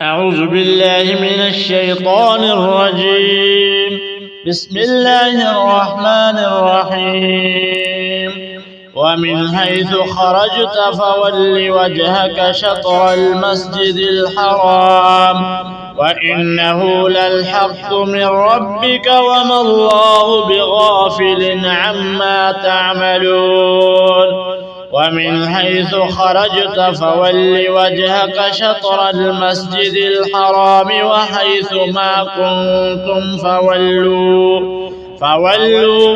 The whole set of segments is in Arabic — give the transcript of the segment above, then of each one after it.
أعوذ بالله من الشيطان الرجيم. بسم الله الرحمن الرحيم. ومن حيث خرجت فول وجهك شطر المسجد الحرام وإنه للحق من ربك وما الله بغافل عما تعملون. ومن حيث خرجت فول وجهك شطر المسجد الحرام وحيث ما كنتم فولوا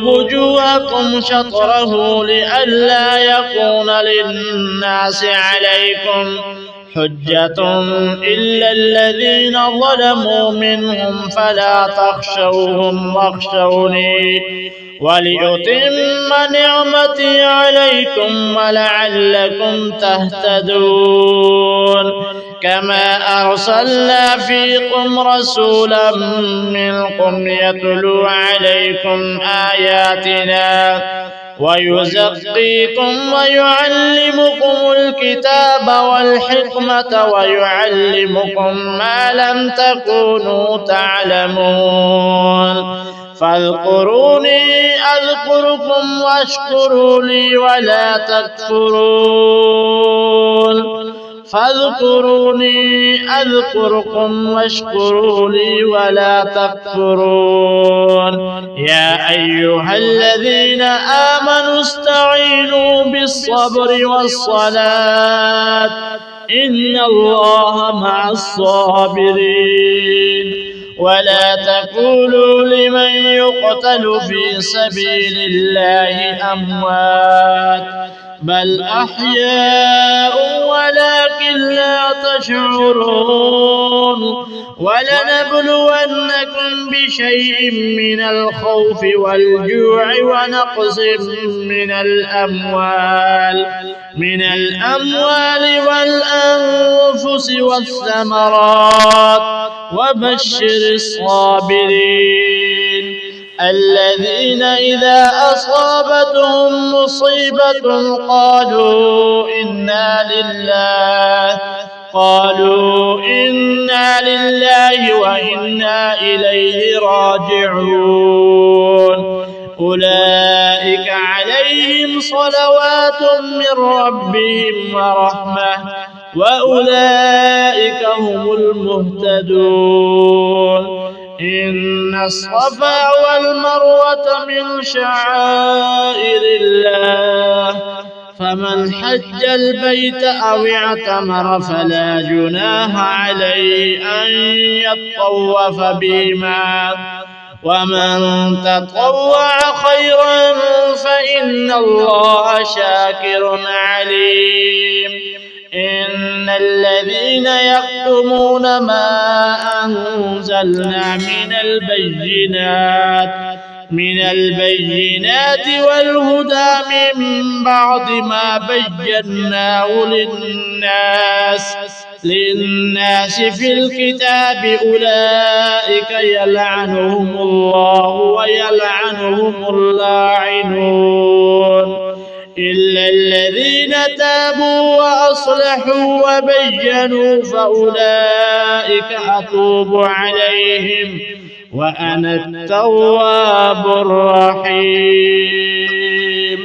وجوهكم شطره لئلا يكون للناس عليكم حجة إلا الذين ظلموا منهم فلا تخشوهم واخشوني ولأتم نعمتي عليكم ولعلكم تهتدون. كما أرسلنا فيكم رسولا منكم يتلو عليكم آياتنا ويزكيكم ويعلمكم الكتاب والحكمة ويعلمكم ما لم تكونوا تعلمون. فاذكروني أذكركم واشكروا لي ولا تكفرون. فاذكروني أذكركم واشكروا لي ولا تكفرون. يا أيها الذين آمنوا استعينوا بالصبر والصلاة إن الله مع الصابرين. ولا تقولوا لمن يقتل في سبيل الله أموات بل أحياء ولكن لا تشعرون. ولنبلونكم بشيء من الخوف والجوع ونقص من الأموال والأنفس والثمرات وبشر الصابرين الذين إذا أصابتهم مصيبة قالوا إنا لله وإنا إليه راجعون. أولئك عليهم صلوات من ربهم ورحمة وأولئك هم المهتدون. إن الصفا والمروة من شعائر الله فمن حج البيت أو اعتمر فلا جناح عليه أن يطوف بهما ومن تطوع خيرا فإن الله شاكر عليم. إن الذين يكتمون ما أنزلنا من البينات والهدى من بعد ما بيناه للناس في الكتاب أولئك يلعنهم الله ويلعنهم اللاعنون إلا الذين تابوا وأصلحوا وبينوا فأولئك أتوب عليهم وأنا التواب الرحيم.